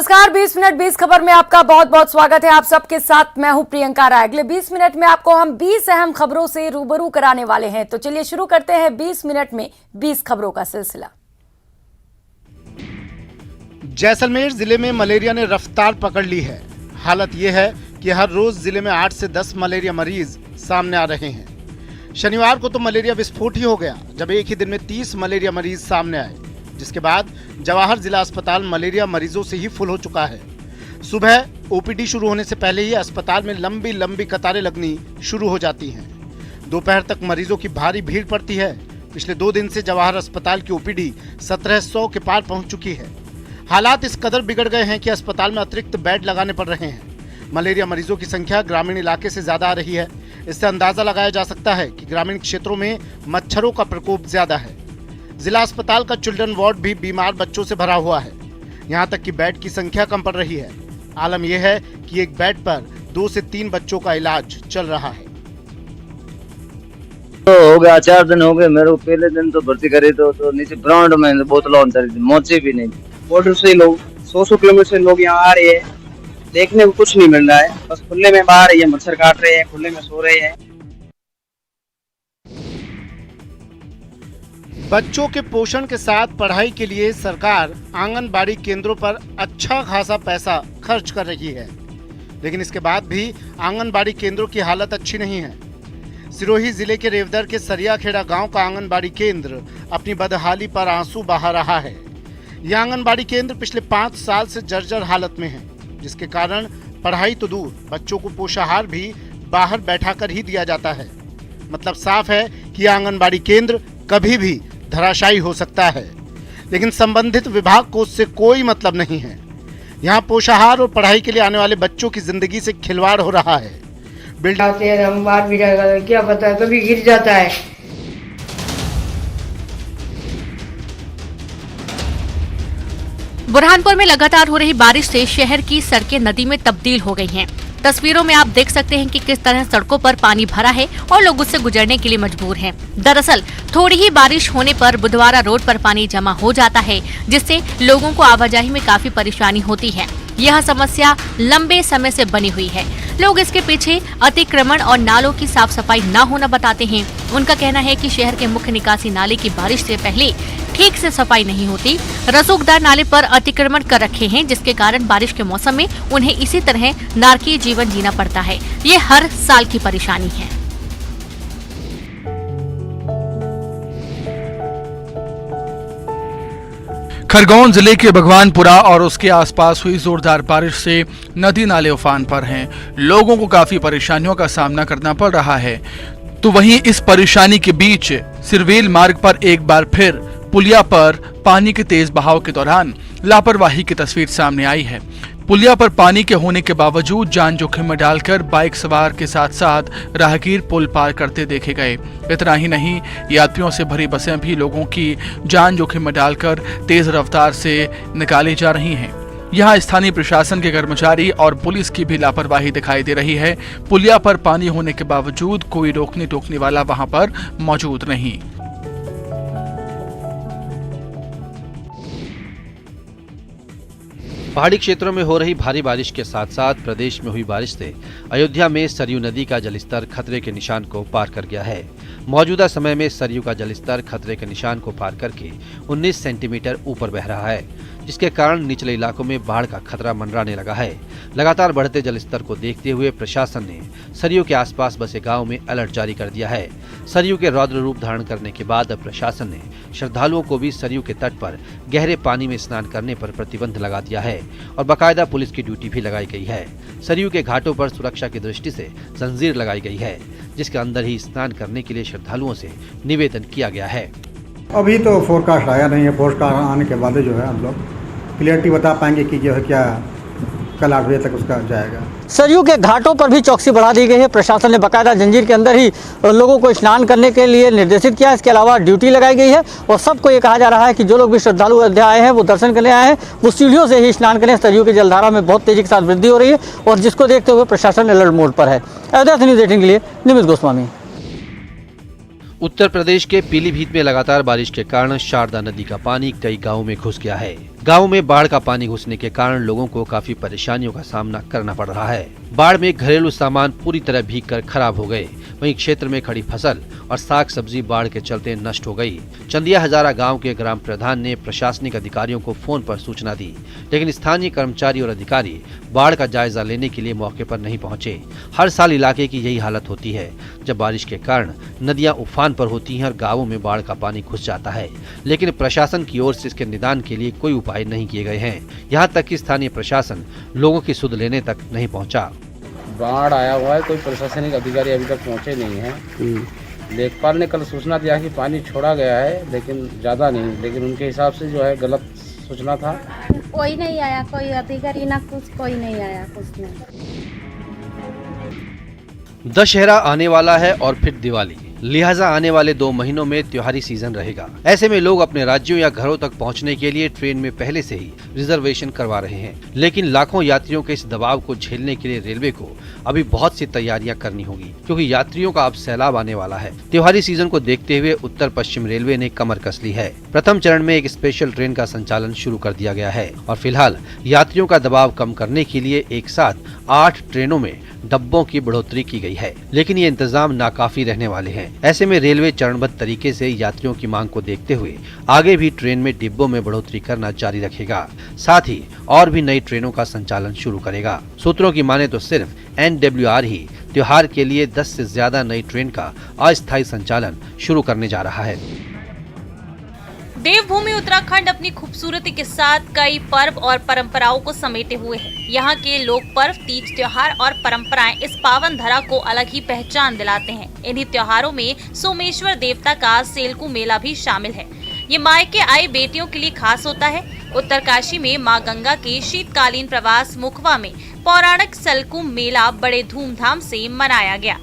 नमस्कार, 20 मिनट 20 खबर में आपका बहुत बहुत स्वागत है। आप सबके साथ मैं हूं प्रियंका राय। अगले 20 मिनट में आपको हम 20 अहम खबरों से रूबरू कराने वाले हैं। तो चलिए शुरू करते हैं 20 मिनट में 20 खबरों का सिलसिला। जैसलमेर जिले में मलेरिया ने रफ्तार पकड़ ली है। हालत यह है कि हर रोज जिले में 8 से 10 मलेरिया मरीज सामने आ रहे हैं। शनिवार को तो मलेरिया विस्फोट ही हो गया जब एक ही दिन में 30 मलेरिया मरीज सामने आए, जिसके बाद जवाहर जिला अस्पताल मलेरिया मरीजों से ही फुल हो चुका है। सुबह ओपीडी शुरू होने से पहले ही अस्पताल में लंबी लंबी कतारें लगनी शुरू हो जाती हैं। दोपहर तक मरीजों की भारी भीड़ पड़ती है। पिछले 2 दिन से जवाहर अस्पताल की ओपीडी 1700 के पार पहुंच चुकी है। हालात इस कदर बिगड़ गए हैं कि अस्पताल में अतिरिक्त बेड लगाने पड़ रहे हैं। मलेरिया मरीजों की संख्या ग्रामीण इलाके से ज्यादा आ रही है। इससे अंदाजा लगाया जा सकता है कि ग्रामीण क्षेत्रों में मच्छरों का प्रकोप ज्यादा है। जिला अस्पताल का चिल्ड्रन वार्ड भी बीमार बच्चों से भरा हुआ है। यहाँ तक कि बेड की संख्या कम पड़ रही है। आलम यह है कि एक बेड पर 2 से 3 बच्चों का इलाज चल रहा है। तो हो गया 4 दिन हो गए मेरे को। पहले दिन तो भर्ती करे तो नीचे ग्राउंड में बोतलों अंदर मोचे भी नहीं। बॉर्डर से लोग 100 किलोमीटर से लोग यहाँ आ रहे हैं, देखने को कुछ नहीं मिल रहा है। बस खुले में बाहर ये मच्छर काट रहे हैं, खुले में सो रहे हैं। बच्चों के पोषण के साथ पढ़ाई के लिए सरकार आंगनबाड़ी केंद्रों पर अच्छा खासा पैसा खर्च कर रही है, लेकिन इसके बाद भी आंगनबाड़ी केंद्रों की हालत अच्छी नहीं है। सिरोही जिले के रेवदर के सरियाखेड़ा गांव का आंगनबाड़ी केंद्र अपनी बदहाली पर आंसू बहा रहा है। यह आंगनबाड़ी केंद्र पिछले 5 साल से जर्जर हालत में है, जिसके कारण पढ़ाई तो दूर, बच्चों को पोषाहार भी बाहर बैठाकर ही दिया जाता है। मतलब साफ है कि आंगनबाड़ी केंद्र कभी भी धराशायी हो सकता है, लेकिन संबंधित विभाग को उससे कोई मतलब नहीं है। यहाँ पोषाहार और पढ़ाई के लिए आने वाले बच्चों की जिंदगी से खिलवाड़ हो रहा है। हम बाहर भी जाएगा, क्या पता कभी गिर जाता है। बुरहानपुर में लगातार हो रही बारिश से शहर की सड़कें नदी में तब्दील हो गई हैं। तस्वीरों में आप देख सकते हैं कि किस तरह सड़कों पर पानी भरा है और लोग उससे गुजरने के लिए मजबूर हैं। दरअसल थोड़ी ही बारिश होने पर बुधवारा रोड पर पानी जमा हो जाता है, जिससे लोगों को आवाजाही में काफी परेशानी होती है। यह समस्या लंबे समय से बनी हुई है। लोग इसके पीछे अतिक्रमण और नालों की साफ सफाई न होना बताते हैं। उनका कहना है कि शहर के मुख्य निकासी नाले की बारिश से पहले ठीक से सफाई नहीं होती। रसूखदार नाले पर अतिक्रमण कर रखे हैं, जिसके कारण बारिश के मौसम में उन्हें इसी तरह नारकीय जीवन जीना पड़ता है। ये हर साल की परेशानी है। खरगोन जिले के भगवानपुरा और उसके आसपास हुई जोरदार बारिश से नदी नाले उफान पर हैं। लोगों को काफी परेशानियों का सामना करना पड़ रहा है। तो वहीं इस परेशानी के बीच सिरवेल मार्ग पर एक बार फिर पुलिया पर पानी के तेज बहाव के दौरान लापरवाही की तस्वीर सामने आई है। पुलिया पर पानी के होने के बावजूद जान जोखिम में डालकर बाइक सवार के साथ साथ राहगीर पुल पार करते देखे गए। इतना ही नहीं, यात्रियों से भरी बसें भी लोगों की जान जोखिम में डालकर तेज रफ्तार से निकाली जा रही हैं। यहाँ स्थानीय प्रशासन के कर्मचारी और पुलिस की भी लापरवाही दिखाई दे रही है। पुलिया पर पानी होने के बावजूद कोई रोकने टोकने वाला वहां पर मौजूद नहीं। पहाड़ी क्षेत्रों में हो रही भारी बारिश के साथ साथ प्रदेश में हुई बारिश से अयोध्या में सरयू नदी का जलस्तर खतरे के निशान को पार कर गया है। मौजूदा समय में सरयू का जलस्तर खतरे के निशान को पार करके 19 सेंटीमीटर ऊपर बह रहा है, जिसके कारण निचले इलाकों में बाढ़ का खतरा मंडराने लगा है। लगातार बढ़ते जलस्तर को देखते हुए प्रशासन ने सरयू के आसपास बसे गांव में अलर्ट जारी कर दिया है। सरयू के रौद्र रूप धारण करने के बाद अब प्रशासन ने श्रद्धालुओं को भी सरयू के तट पर गहरे पानी में स्नान करने पर प्रतिबंध लगा दिया है और बाकायदा पुलिस की ड्यूटी भी लगाई गई है। सरयू के घाटों पर सुरक्षा की दृष्टि से जंजीर लगाई गई है, जिसके अंदर ही स्नान करने के लिए श्रद्धालुओं से निवेदन किया गया है। अभी तो फोरकास्ट आया नहीं है। फोरकास्ट आने के बाद जो है हम लोग क्लियरिटी बता पाएंगे कि जो है क्या कल 8 बजे तक उसका जाएगा। सरयू के घाटों पर भी चौकसी बढ़ा दी गई है। प्रशासन ने बाकायदा जंजीर के अंदर ही लोगों को स्नान करने के लिए निर्देशित किया है। इसके अलावा ड्यूटी लगाई गई है और सबको ये कहा जा रहा है कि जो लोग भी श्रद्धालु अयोध्या आए हैं, वो दर्शन करने आए हैं, वो सीढ़ियों से ही स्नान करें। सरयू की जलधारा में बहुत तेजी के साथ वृद्धि हो रही है और जिसको देखते हुए प्रशासन अलर्ट मोड पर है। अयोध्या से न्यूज़ 18 के लिए निमित गोस्वामी। उत्तर प्रदेश के पीलीभीत में लगातार बारिश के कारण शारदा नदी का पानी कई गांवों में घुस गया है। गाँव में बाढ़ का पानी घुसने के कारण लोगों को काफी परेशानियों का सामना करना पड़ रहा है। बाढ़ में घरेलू सामान पूरी तरह भीगकर खराब हो गए। वहीं क्षेत्र में खड़ी फसल और साग सब्जी बाढ़ के चलते नष्ट हो गई। चंदिया हजारा गांव के ग्राम प्रधान ने प्रशासनिक अधिकारियों को फोन पर सूचना दी, लेकिन स्थानीय कर्मचारी और अधिकारी बाढ़ का जायजा लेने के लिए मौके पर नहीं पहुंचे। हर साल इलाके की यही हालत होती है। जब बारिश के कारण नदियां उफान पर होती हैं और गाँवों में बाढ़ का पानी घुस जाता है, लेकिन प्रशासन की ओर से इसके निदान के लिए कोई उपाय नहीं किए गए हैं। यहाँ तक कि स्थानीय प्रशासन लोगों की सुध लेने तक नहीं पहुँचा। बाढ़ आया हुआ है, कोई प्रशासनिक अधिकारी अभी तक पहुंचे नहीं है। लेखपाल ने कल सूचना दिया कि पानी छोड़ा गया है, लेकिन ज़्यादा नहीं, लेकिन उनके हिसाब से जो है गलत सूचना था। कोई नहीं आया, कोई अधिकारी ना कुछ, कोई नहीं आया, कुछ नहीं। दशहरा आने वाला है और फिर दिवाली, लिहाजा आने वाले 2 महीनों में त्योहारी सीजन रहेगा। ऐसे में लोग अपने राज्यों या घरों तक पहुंचने के लिए ट्रेन में पहले से ही रिजर्वेशन करवा रहे हैं, लेकिन लाखों यात्रियों के इस दबाव को झेलने के लिए रेलवे को अभी बहुत सी तैयारियां करनी होगी, क्योंकि यात्रियों का अब सैलाब आने वाला है। त्योहारी सीजन को देखते हुए उत्तर पश्चिम रेलवे ने कमर कस ली है। प्रथम चरण में एक स्पेशल ट्रेन का संचालन शुरू कर दिया गया है और फिलहाल यात्रियों का दबाव कम करने के लिए एक साथ 8 ट्रेनों में डब्बों की बढ़ोतरी की गई है, लेकिन ये इंतजाम नाकाफी रहने वाले हैं। ऐसे में रेलवे चरणबद्ध तरीके से यात्रियों की मांग को देखते हुए आगे भी ट्रेन में डिब्बों में बढ़ोतरी करना जारी रखेगा। साथ ही और भी नई ट्रेनों का संचालन शुरू करेगा। सूत्रों की माने तो सिर्फ NWR ही त्योहार के लिए 10 से ज्यादा नई ट्रेन का अस्थायी संचालन शुरू करने जा रहा है। देवभूमि उत्तराखंड अपनी खूबसूरती के साथ कई पर्व और परंपराओं को समेटे हुए है। यहाँ के लोक पर्व, तीज त्योहार और परंपराएं इस पावन धरा को अलग ही पहचान दिलाते हैं। इन्हीं त्योहारों में सोमेश्वर देवता का सेलकू मेला भी शामिल है। ये मायके आई बेटियों के लिए खास होता है। उत्तरकाशी में मां गंगा के शीतकालीन प्रवास मुखवा में पौराणिक सेलकू मेला बड़े धूमधाम से मनाया गया।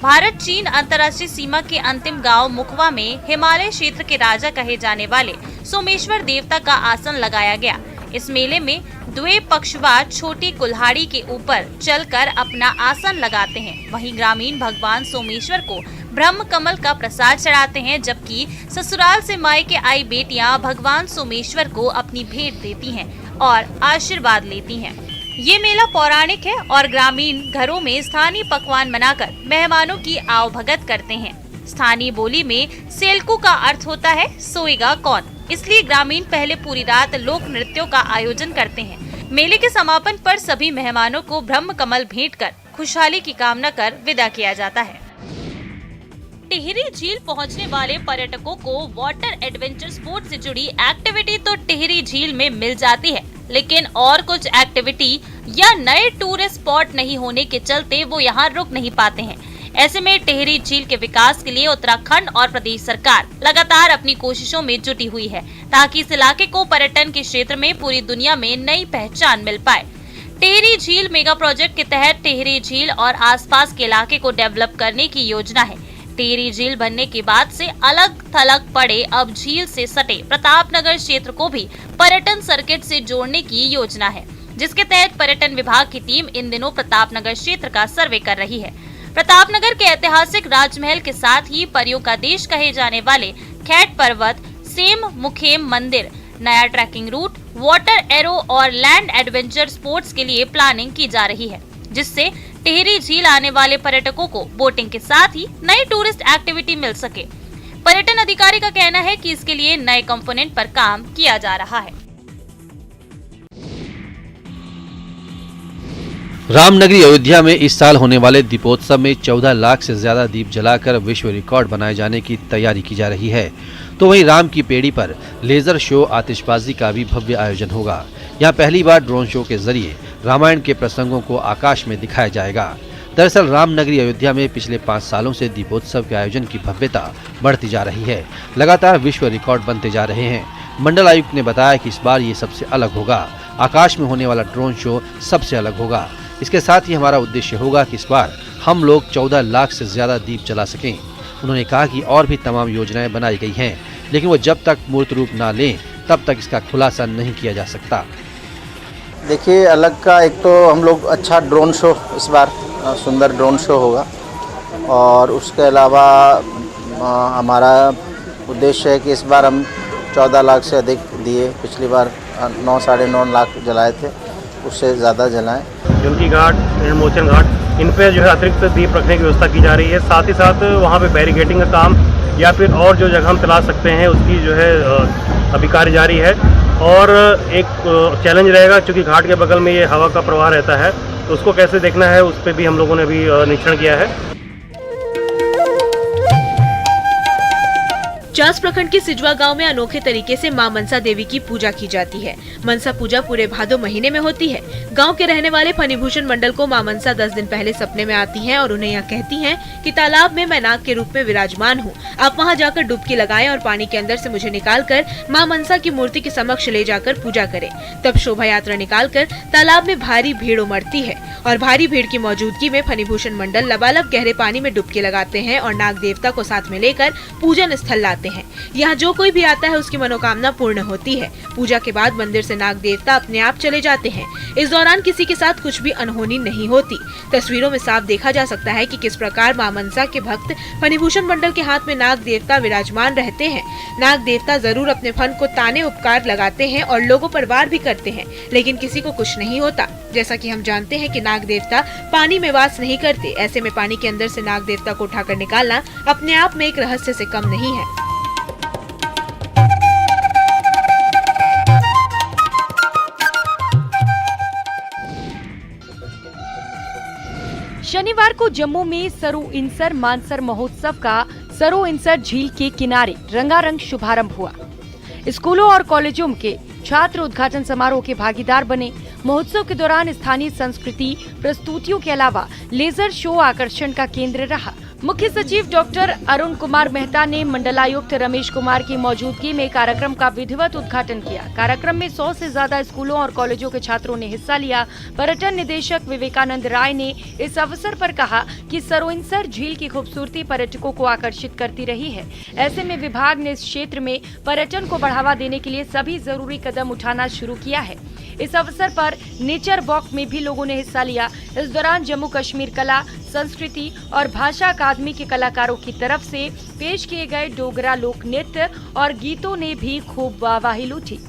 भारत चीन अंतर्राष्ट्रीय सीमा के अंतिम गांव मुखवा में हिमालय क्षेत्र के राजा कहे जाने वाले सोमेश्वर देवता का आसन लगाया गया। इस मेले में द्वे पक्षवार छोटी कुल्हाड़ी के ऊपर चलकर अपना आसन लगाते हैं। वहीं ग्रामीण भगवान सोमेश्वर को ब्रह्म कमल का प्रसाद चढ़ाते हैं, जबकि ससुराल से मायके आई बेटियां भगवान सोमेश्वर को अपनी भेंट देती हैं और आशीर्वाद लेती हैं। ये मेला पौराणिक है और ग्रामीण घरों में स्थानीय पकवान बनाकर मेहमानों की आवभगत करते हैं। स्थानीय बोली में सेलकू का अर्थ होता है सोएगा कौन, इसलिए ग्रामीण पहले पूरी रात लोक नृत्यों का आयोजन करते हैं। मेले के समापन पर सभी मेहमानों को ब्रह्म कमल भेंट कर खुशहाली की कामना कर विदा किया जाता है। टिहरी झील पहुंचने वाले पर्यटकों को वाटर एडवेंचर स्पोर्ट से जुड़ी एक्टिविटी तो टिहरी झील में मिल जाती है, लेकिन और कुछ एक्टिविटी या नए टूरिस्ट स्पॉट नहीं होने के चलते वो यहाँ रुक नहीं पाते हैं। ऐसे में टिहरी झील के विकास के लिए उत्तराखंड और प्रदेश सरकार लगातार अपनी कोशिशों में जुटी हुई है, ताकि इस इलाके को पर्यटन के क्षेत्र में पूरी दुनिया में नई पहचान मिल पाए। टिहरी झील मेगा प्रोजेक्ट के तहत टिहरी झील और आसपास के इलाके को डेवलप करने की योजना है। टिहरी झील बनने के बाद से अलग थलग पड़े अब झील से सटे प्रतापनगर क्षेत्र को भी पर्यटन सर्किट से जोड़ने की योजना है, जिसके तहत पर्यटन विभाग की टीम इन दिनों प्रतापनगर क्षेत्र का सर्वे कर रही है। प्रतापनगर के ऐतिहासिक राजमहल के साथ ही परियों का देश कहे जाने वाले खैट पर्वत, सेम मुखेम मंदिर, नया ट्रैकिंग रूट, वाटर एरो और लैंड एडवेंचर स्पोर्ट्स के लिए प्लानिंग की जा रही है, जिससे टिहरी झील आने वाले पर्यटकों को बोटिंग के साथ ही नई टूरिस्ट एक्टिविटी मिल सके। पर्यटन अधिकारी का कहना है कि इसके लिए नए कंपोनेंट पर काम किया जा रहा है। रामनगरी अयोध्या में इस साल होने वाले दीपोत्सव में 14 लाख से ज्यादा दीप जलाकर विश्व रिकॉर्ड बनाए जाने की तैयारी की जा रही है। तो वहीं राम की पेड़ी पर लेजर शो, आतिशबाजी का भी भव्य आयोजन होगा। यहाँ पहली बार ड्रोन शो के जरिए रामायण के प्रसंगों को आकाश में दिखाया जाएगा। दरअसल रामनगरी अयोध्या में पिछले 5 सालों से दीपोत्सव के आयोजन की भव्यता बढ़ती जा रही है। लगातार विश्व रिकॉर्ड बनते जा रहे हैं। मंडल आयुक्त ने बताया कि इस बार ये सबसे अलग होगा। आकाश में होने वाला ड्रोन शो सबसे अलग होगा। इसके साथ ही हमारा उद्देश्य होगा कि इस बार हम लोग 14 लाख से ज्यादा दीप जला सकें। उन्होंने कहा कि और भी तमाम योजनाएं बनाई गई हैं, लेकिन वो जब तक मूर्त रूप ना लें तब तक इसका खुलासा नहीं किया जा सकता। देखिए, अलग का एक तो हम लोग अच्छा ड्रोन शो, इस बार सुंदर ड्रोन शो होगा, और उसके अलावा हमारा उद्देश्य है कि इस बार हम 14 लाख से अधिक दिए। पिछली बार 9 साढ़े 9 लाख जलाए थे, उससे ज़्यादा जलाएं। जुनकी घाट, मोचन घाट, इन पे जो है अतिरिक्त दीप रखने की व्यवस्था की जा रही है। साथ ही साथ वहाँ पे बैरिकेडिंग का काम या फिर और जो जगह हम तलाश सकते हैं उसकी जो है अभी कार्य जारी है। और एक चैलेंज रहेगा, क्योंकि घाट के बगल में ये हवा का प्रवाह रहता है, तो उसको कैसे देखना है उस पर भी हम लोगों ने अभी निरीक्षण किया है। चास प्रखंड के सिजवा गांव में अनोखे तरीके से मां मनसा देवी की पूजा की जाती है। मनसा पूजा पूरे भादो महीने में होती है। गांव के रहने वाले फणिभूषण मंडल को मां मनसा 10 दिन पहले सपने में आती हैं और उन्हें यह कहती हैं कि तालाब में मैं नाग के रूप में विराजमान हूं। आप वहां जाकर डुबकी लगाएं और पानी के अंदर से मुझे निकालकर मां मनसा की मूर्ति के समक्ष ले जाकर पूजा करें। तब शोभा यात्रा निकालकर तालाब में भारी भीड़ उमड़ती है और भारी भीड़ की मौजूदगी में फणिभूषण मंडल लबालब गहरे पानी में डुबकी लगाते हैं और नाग देवता को साथ में लेकर पूजन स्थल लाते हैं। यहाँ जो कोई भी आता है उसकी मनोकामना पूर्ण होती है। पूजा के बाद मंदिर से नाग देवता अपने आप चले जाते हैं। इस दौरान किसी के साथ कुछ भी अनहोनी नहीं होती। तस्वीरों में साफ देखा जा सकता है कि किस प्रकार मां मनसा के भक्त फणिभूषण मंडल के हाथ में नाग देवता विराजमान रहते हैं। नाग देवता जरूर अपने फन को ताने उपकार लगाते हैं और लोगों पर वार भी करते हैं, लेकिन किसी को कुछ नहीं होता। जैसा कि हम जानते हैं कि नाग देवता पानी में वास नहीं करते। ऐसे में पानी के अंदर से नाग देवता को उठाकर निकालना अपने आप में एक रहस्य से कम नहीं है। शनिवार को जम्मू में सरो इंसर मानसर महोत्सव का सरो इंसर झील के किनारे रंगारंग शुभारंभ हुआ। स्कूलों और कॉलेजों के छात्र उद्घाटन समारोह के भागीदार बने। महोत्सव के दौरान स्थानीय संस्कृति प्रस्तुतियों के अलावा लेजर शो आकर्षण का केंद्र रहा। मुख्य सचिव डॉक्टर अरुण कुमार मेहता ने मंडलायुक्त रमेश कुमार की मौजूदगी में कार्यक्रम का विधिवत उद्घाटन किया। कार्यक्रम में 100 से ज्यादा स्कूलों और कॉलेजों के छात्रों ने हिस्सा लिया। पर्यटन निदेशक विवेकानंद राय ने इस अवसर पर कहा कि सरोइंसर झील की खूबसूरती पर्यटकों को आकर्षित करती रही है। ऐसे में विभाग ने इस क्षेत्र में पर्यटन को बढ़ावा देने के लिए सभी जरूरी कदम उठाना शुरू किया है। इस अवसर पर नेचर वॉक में भी लोगों ने हिस्सा लिया। इस दौरान जम्मू कश्मीर कला, संस्कृति और भाषा अकादमी के कलाकारों की तरफ से पेश किए गए डोगरा लोक नृत्य और गीतों ने भी खूब वाहवाही लूटी।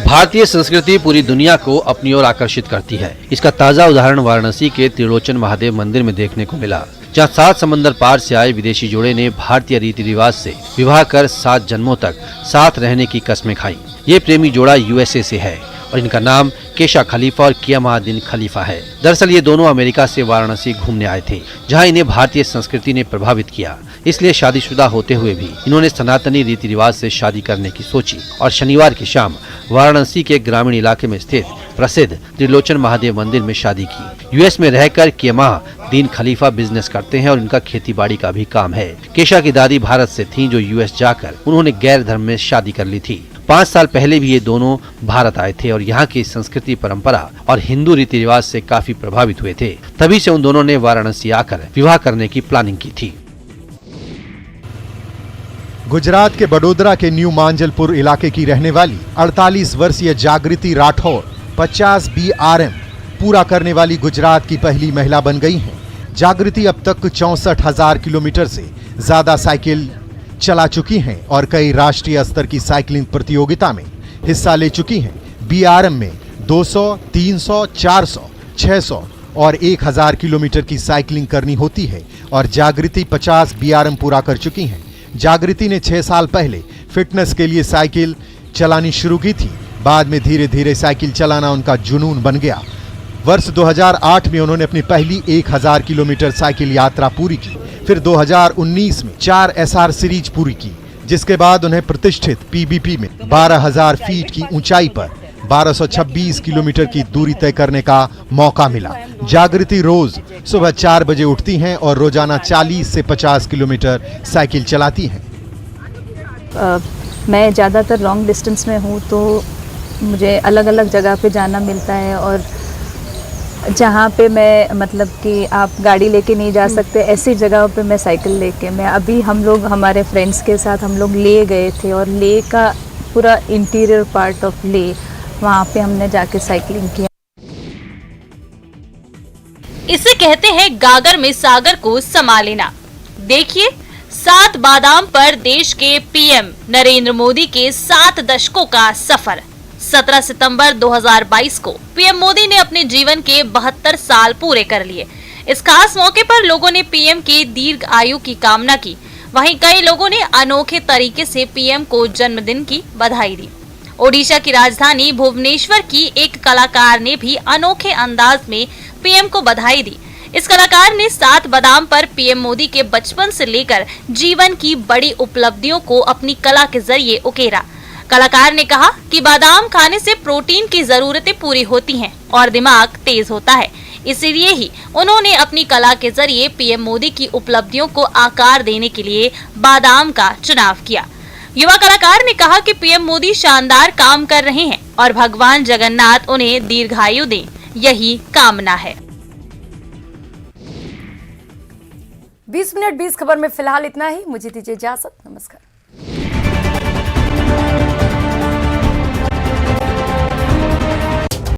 भारतीय संस्कृति पूरी दुनिया को अपनी ओर आकर्षित करती है। इसका ताजा उदाहरण वाराणसी के त्रिलोचन महादेव मंदिर में देखने को मिला, जहाँ 7 समंदर पार से आए विदेशी जोड़े ने भारतीय रीति रिवाज से विवाह कर 7 जन्मों तक साथ रहने की कस्में खाई। ये प्रेमी जोड़ा यूएसए से है और इनका नाम केशा खलीफा और कियामाद्दीन खलीफा है। दरअसल ये दोनों अमेरिका से वाराणसी घूमने आए थे, जहाँ इन्हें भारतीय संस्कृति ने प्रभावित किया। इसलिए शादीशुदा होते हुए भी इन्होंने सनातनी रीति रिवाज से शादी करने की सोची और शनिवार की शाम वाराणसी के ग्रामीण इलाके में स्थित प्रसिद्ध त्रिलोचन महादेव मंदिर में शादी की। यूएस में रहकर कियामाद्दीन खलीफा बिजनेस करते हैं और इनका खेती बाड़ी का भी काम है। केशा की दादी भारत से थीं, जो यूएस जाकर उन्होंने गैर धर्म में शादी कर ली थी। 5 साल पहले भी ये दोनों भारत आए थे और यहाँ की संस्कृति, परंपरा और हिंदू रीति रिवाज से काफी प्रभावित हुए थे। तभी से उन दोनों ने वाराणसी आकर विवाह करने की प्लानिंग की थी। गुजरात के बड़ोदरा के न्यू मांजलपुर इलाके की रहने वाली 48 वर्षीय जागृति राठौर 50 BRM पूरा करने वाली गुजरात की पहली महिला बन गई हैं। जागृति अब तक 64,000 किलोमीटर से ज्यादा साइकिल चला चुकी हैं और कई राष्ट्रीय स्तर की साइकिलिंग प्रतियोगिता में हिस्सा ले चुकी हैं। BRM में 200, 300, 400, 600 और 1000 किलोमीटर की साइकिलिंग करनी होती है और जागृति 50 BRM पूरा कर चुकी हैं। जागृति ने 6 साल पहले फिटनेस के लिए साइकिल चलानी शुरू की थी। बाद में धीरे धीरे साइकिल चलाना उनका जुनून बन गया। वर्ष 2008 में उन्होंने अपनी पहली 1000 किलोमीटर साइकिल यात्रा पूरी की। फिर 2019 में 4 SR सीरीज पूरी की, जिसके बाद उन्हें प्रतिष्ठित PBP में 12,000 फीट की ऊंचाई पर 1226 किलोमीटर की दूरी तय करने का मौका मिला। जागृति रोज सुबह 4 बजे उठती हैं और रोजाना 40 से 50 किलोमीटर साइकिल चलाती हैं। मैं ज़्यादातर लॉन्ग डिस्टेंस में हूँ, तो मुझे अलग अलग जगह पे जाना मिलता है और जहाँ पे मैं मतलब कि आप गाड़ी लेके नहीं जा सकते, ऐसी जगहों पे मैं साइकिल लेके अभी हम लोग हमारे फ्रेंड्स के साथ हम लोग ले गए थे और ले का पूरा इंटीरियर पार्ट ऑफ ले, वहाँ पे हमने जाके साइकिलिंग किया। इसे कहते हैं गागर में सागर को समा लेना। देखिए 7 बादाम पर देश के पीएम नरेंद्र मोदी के 7 दशकों का सफर। 17 सितंबर 2022 को पीएम मोदी ने अपने जीवन के 72 साल पूरे कर लिए। इस खास मौके पर लोगों ने पीएम के दीर्घ आयु की कामना की। वहीं कई लोगों ने अनोखे तरीके से पीएम को जन्मदिन की बधाई दी। ओडिशा की राजधानी भुवनेश्वर की एक कलाकार ने भी अनोखे अंदाज में पीएम को बधाई दी। इस कलाकार ने 7 बादाम पर पीएम मोदी के बचपन से लेकर जीवन की बड़ी उपलब्धियों को अपनी कला के जरिए उकेरा। कलाकार ने कहा कि बादाम खाने से प्रोटीन की जरूरतें पूरी होती हैं और दिमाग तेज होता है। इसीलिए ही उन्होंने अपनी कला के जरिए पीएम मोदी की उपलब्धियों को आकार देने के लिए बादाम का चुनाव किया। युवा कलाकार ने कहा कि पीएम मोदी शानदार काम कर रहे हैं और भगवान जगन्नाथ उन्हें दीर्घायु दें, यही कामना है। 20 मिनट 20 खबर में फिलहाल इतना ही। मुझे दीजिए इजाजत। नमस्कार।